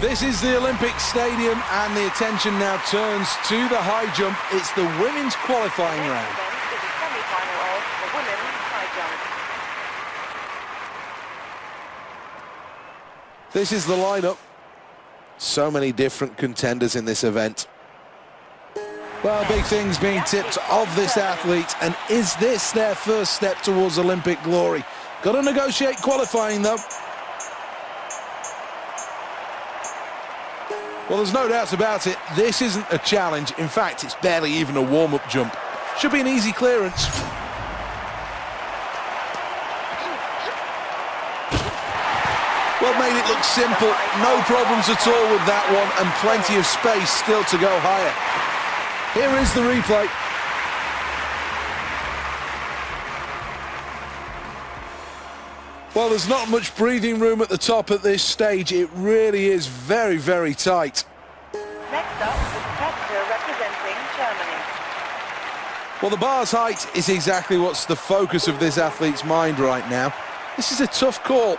This is the Olympic Stadium, and the attention now turns to the high jump. It's the women's qualifying round. This is the semi-final of the women's high jump. This is the lineup. So many different contenders in this event. Well, big things being tipped of this athlete, and is this their first step towards Olympic glory? Got to negotiate qualifying, though. Well, there's no doubt about it, this isn't a challenge. In fact, it's barely even a warm-up jump. Should be an easy clearance. Well, made it look simple. No problems at all with that one, and plenty of space still to go higher. Here is the replay. Well, there's not much breathing room at the top at this stage. It really is very, very tight. Next up, the competitor representing Germany. Well, the bar's height is exactly what's the focus of this athlete's mind right now. This is a tough call.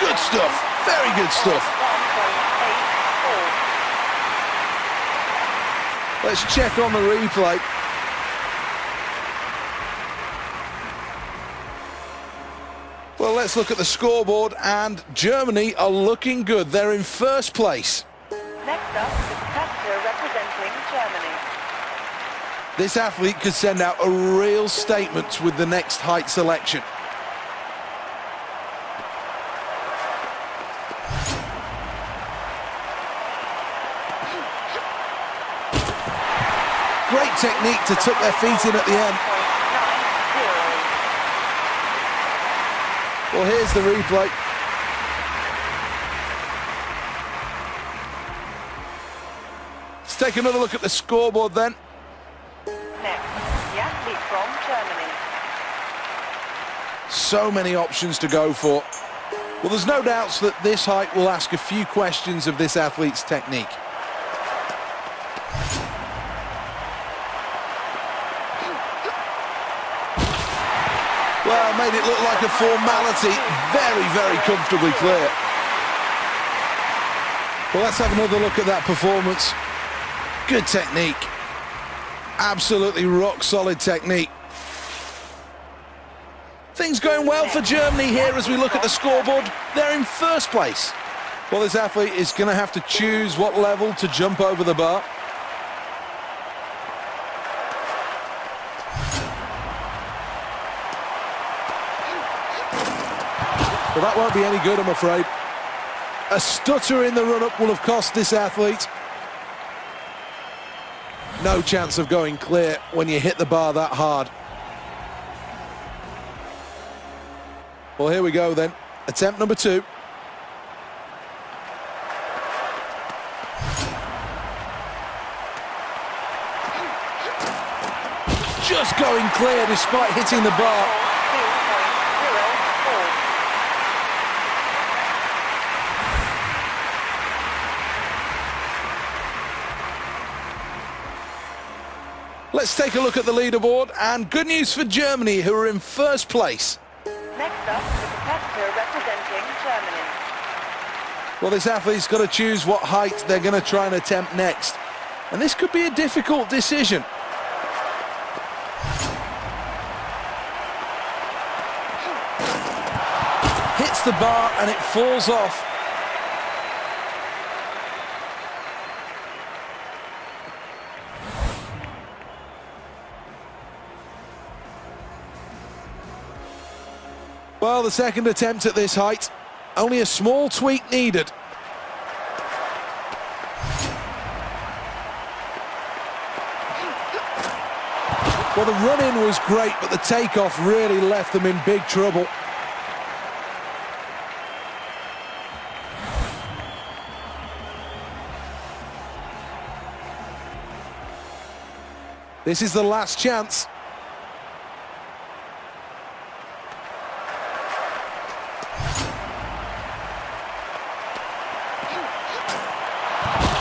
Good stuff. Very good stuff. 1.84. Let's check on the replay. Well, let's look at the scoreboard, and Germany are looking good. They're in first place. Next up, the competitor representing Germany. This athlete could send out a real statement with the next height selection. Great technique to tuck their feet in at the end. 1.90. Well, here's the replay. Let's take another look at the scoreboard then. Next, the athlete from Germany. So many options to go for. Well, there's no doubts that this height will ask a few questions of this athlete's technique. Well, made it look like a formality. Very, very comfortably clear. Well, let's have another look at that performance. Good technique. Absolutely rock-solid technique. Things going well for Germany here as we look at the scoreboard. They're in first place. Well, this athlete is going to have to choose what level to jump over the bar. Well, that won't be any good, I'm afraid. A stutter in the run-up will have cost this athlete. No chance of going clear when you hit the bar that hard. Well, here we go then. Attempt number 2. Just going clear despite hitting the bar. 2.04. Let's take a look at the leaderboard, and good news for Germany, who are in first place. Next up, the competitor representing Germany. Well, this athlete's got to choose what height they're going to try and attempt next. And this could be a difficult decision. Hits the bar and it falls off. Well, the second attempt at this height, only a small tweak needed. Well, the run-in was great, but the takeoff really left them in big trouble. This is the last chance.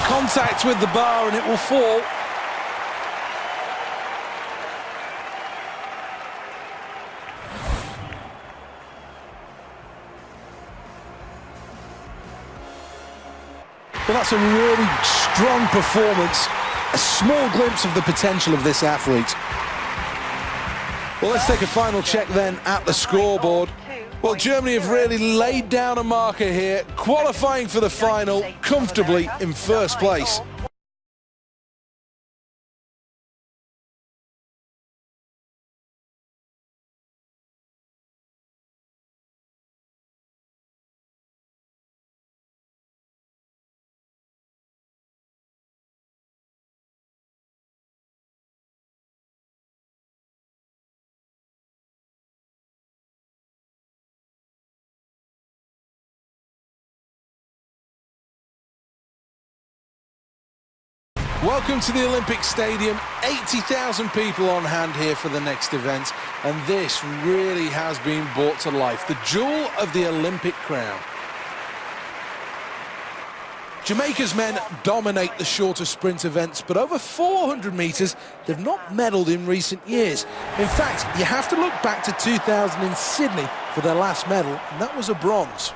Contact with the bar and it will fall. Well, that's a really strong performance. A small glimpse of the potential of this athlete. Well, let's take a final check then at the scoreboard. Well, Germany have really laid down a marker here, qualifying for the final comfortably in first place. Welcome to the Olympic Stadium. 80,000 people on hand here for the next event, and this really has been brought to life. The jewel of the Olympic crown. Jamaica's men dominate the shorter sprint events, but over 400 metres, they've not medalled in recent years. In fact, you have to look back to 2000 in Sydney for their last medal, and that was a bronze.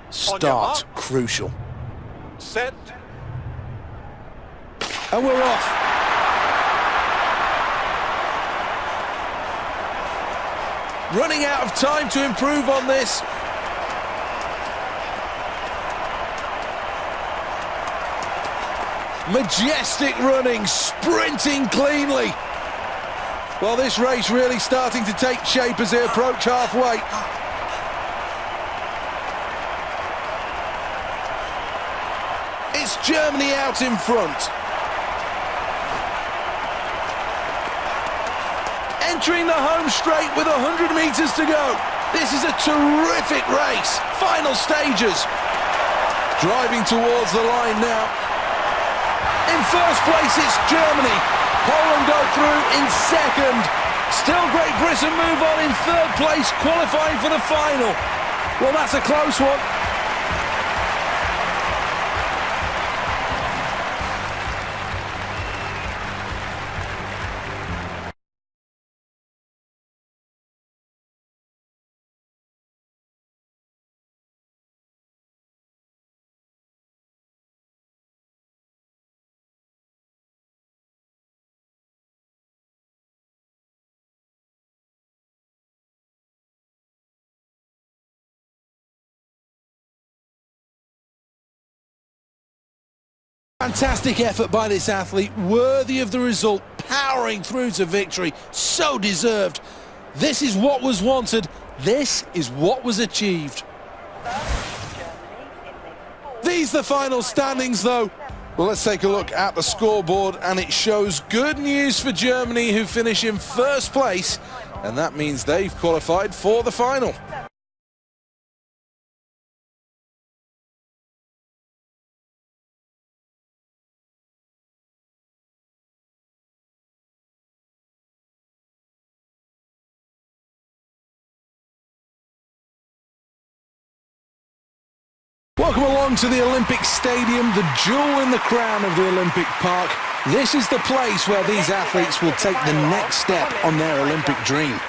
Start crucial. Set. And we're off. Running out of time to improve on this. Majestic running, sprinting cleanly. Well, this race really starting to take shape as they approach halfway. It's Germany out in front. Entering the home straight with 100 metres to go. This is a terrific race. Final stages. Driving towards the line now. In first place, it's Germany. Poland go through in second. Still Great Britain move on in third place, qualifying for the final. Well, that's a close one. Fantastic effort by this athlete, worthy of the result, powering through to victory, so deserved. This is what was wanted, this is what was achieved. These the final standings though. Well, let's take a look at the scoreboard, and it shows good news for Germany, who finish in first place, and that means they've qualified for the final. Welcome along to the Olympic Stadium, the jewel in the crown of the Olympic Park. This is the place where these athletes will take the next step on their Olympic dream.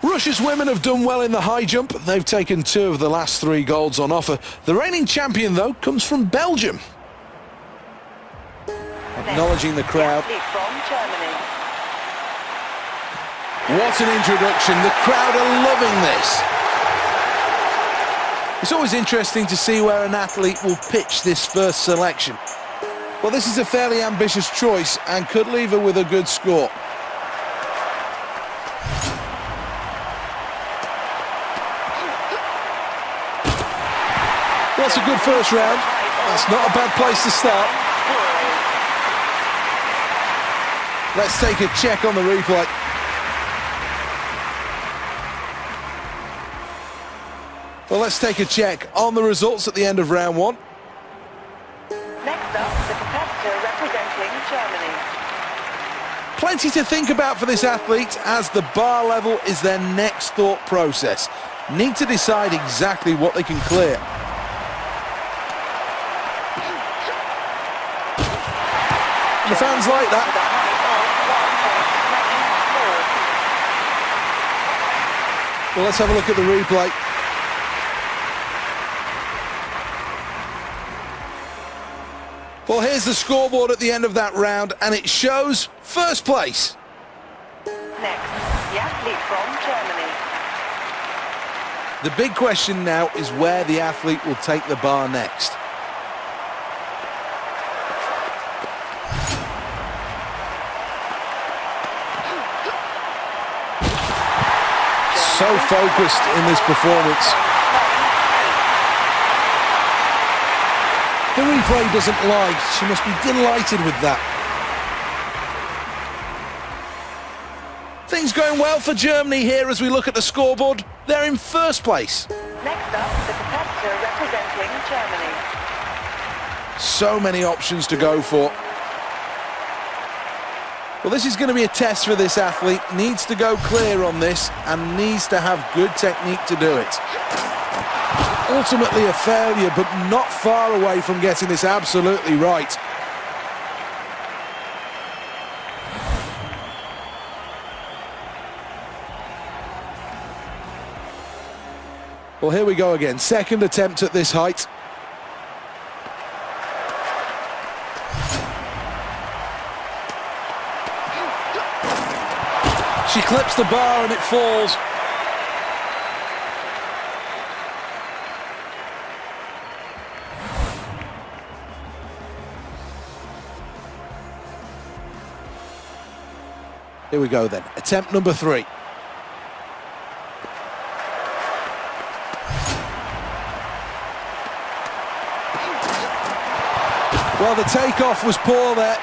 Russia's women have done well in the high jump. They've taken 2 of the last 3 golds on offer. The reigning champion, though, comes from Belgium. Acknowledging the crowd. What an introduction. The crowd are loving this. It's always interesting to see where an athlete will pitch this first selection. Well, this is a fairly ambitious choice and could leave her with a good score. Well, that's a good first round. That's not a bad place to start. Let's take a check on the replay. Well, let's take a check on the results at the end of round 1. Next up, the competitor representing Germany. Plenty to think about for this athlete, as the bar level is their next thought process. Need to decide exactly what they can clear. The fans like that. Well, let's have a look at the replay. Well, here's the scoreboard at the end of that round, and it shows first place. Next, the athlete from Germany. The big question now is where the athlete will take the bar next. So focused in this performance. The replay doesn't lie. She must be delighted with that. Things going well for Germany here as we look at the scoreboard. They're in first place. Next up, the competitor representing Germany. So many options to go for. Well, this is going to be a test for this athlete. Needs to go clear on this and needs to have good technique to do it. Ultimately a failure, but not far away from getting this absolutely right. Well, here we go again. Second attempt at this height. She clips the bar and it falls. Here we go then. Attempt number 3. Well, the takeoff was poor there.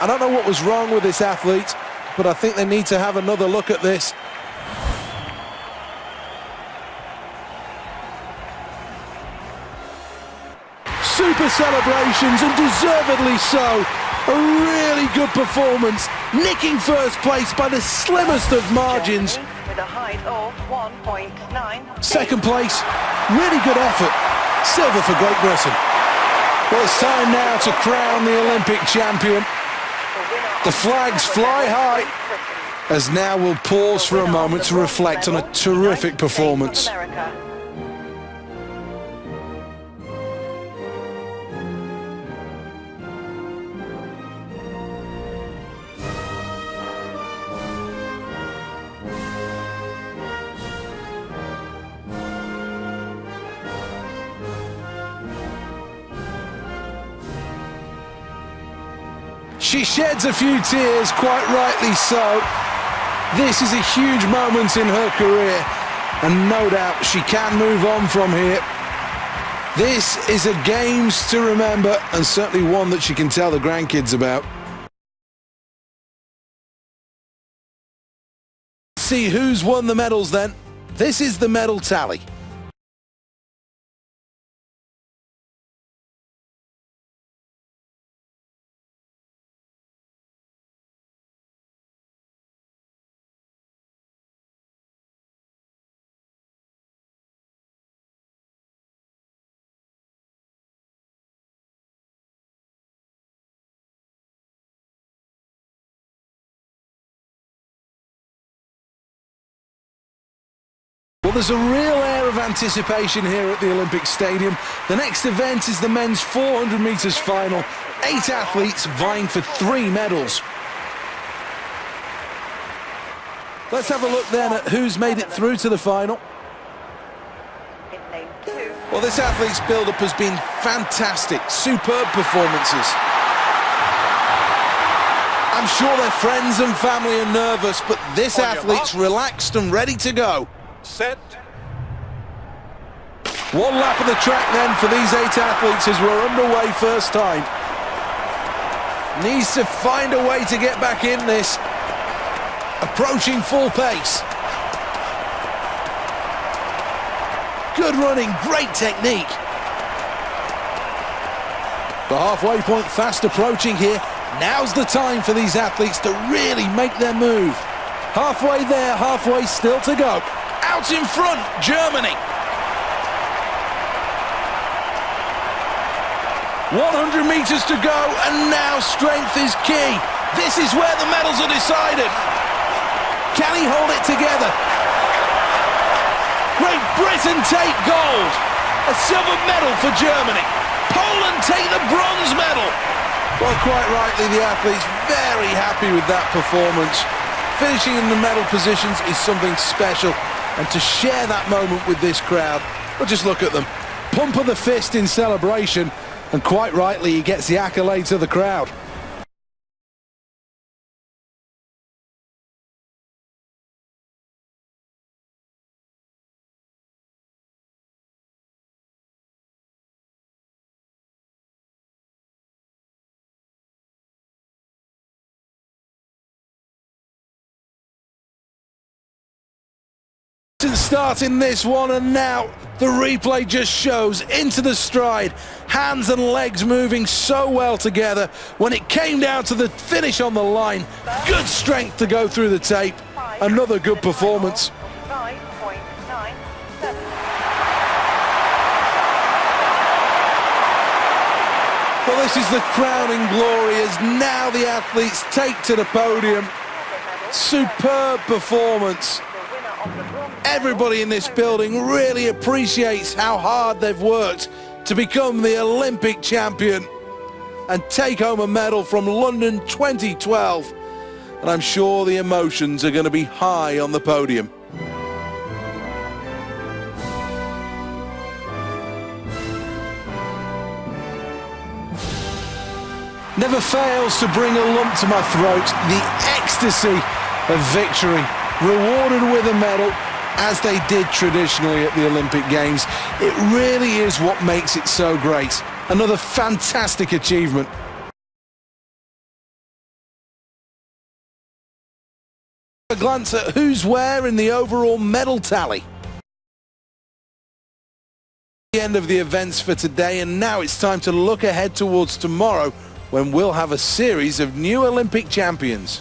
I don't know what was wrong with this athlete, but I think they need to have another look at this. Super celebrations, and deservedly so. A really good performance, nicking first place by the slimmest of margins. With a height of 1.9. Second place, really good effort. Silver for Great Britain. Well, it's time now to crown the Olympic champion. The flags fly high, as now we'll pause for a moment to reflect on a terrific performance. She sheds a few tears, quite rightly so. This is a huge moment in her career, and no doubt she can move on from here. This is a Games to remember, and certainly one that she can tell the grandkids about. See who's won the medals then. This is the medal tally. Well, there's a real air of anticipation here at the Olympic Stadium. The next event is the men's 400 metres final. 8 athletes vying for 3 medals. Let's have a look then at who's made it through to the final. Well, this athlete's build-up has been fantastic. Superb performances. I'm sure their friends and family are nervous, but this athlete's relaxed and ready to go. Set. One lap of the track then for these 8 athletes as we're underway first time. Needs to find a way to get back in this. Approaching full pace. Good running, great technique. The halfway point fast approaching here. Now's the time for these athletes to really make their move. Halfway there, halfway still to go. Out in front, Germany. 100 metres to go, and now strength is key. This is where the medals are decided. Can he hold it together? Great Britain take gold. A silver medal for Germany. Poland take the bronze medal. Well, quite rightly, the athletes very happy with that performance. Finishing in the medal positions is something special, and to share that moment with this crowd, well, just look at them. Pump of the fist in celebration, and quite rightly, he gets the accolades of the crowd. Starting this one, and now the replay just shows into the stride, hands and legs moving so well together. When it came down to the finish on the line, good strength to go through the tape. Another good performance. 5.97. Well, this is the crowning glory as now the athletes take to the podium. Superb performance. Everybody in this building really appreciates how hard they've worked to become the Olympic champion and take home a medal from London 2012. And I'm sure the emotions are going to be high on the podium. Never fails to bring a lump to my throat, the ecstasy of victory, rewarded with a medal, as they did traditionally at the Olympic Games. It really is what makes it so great. Another fantastic achievement. A glance at who's where in the overall medal tally. The end of the events for today, and now it's time to look ahead towards tomorrow, when we'll have a series of new Olympic champions.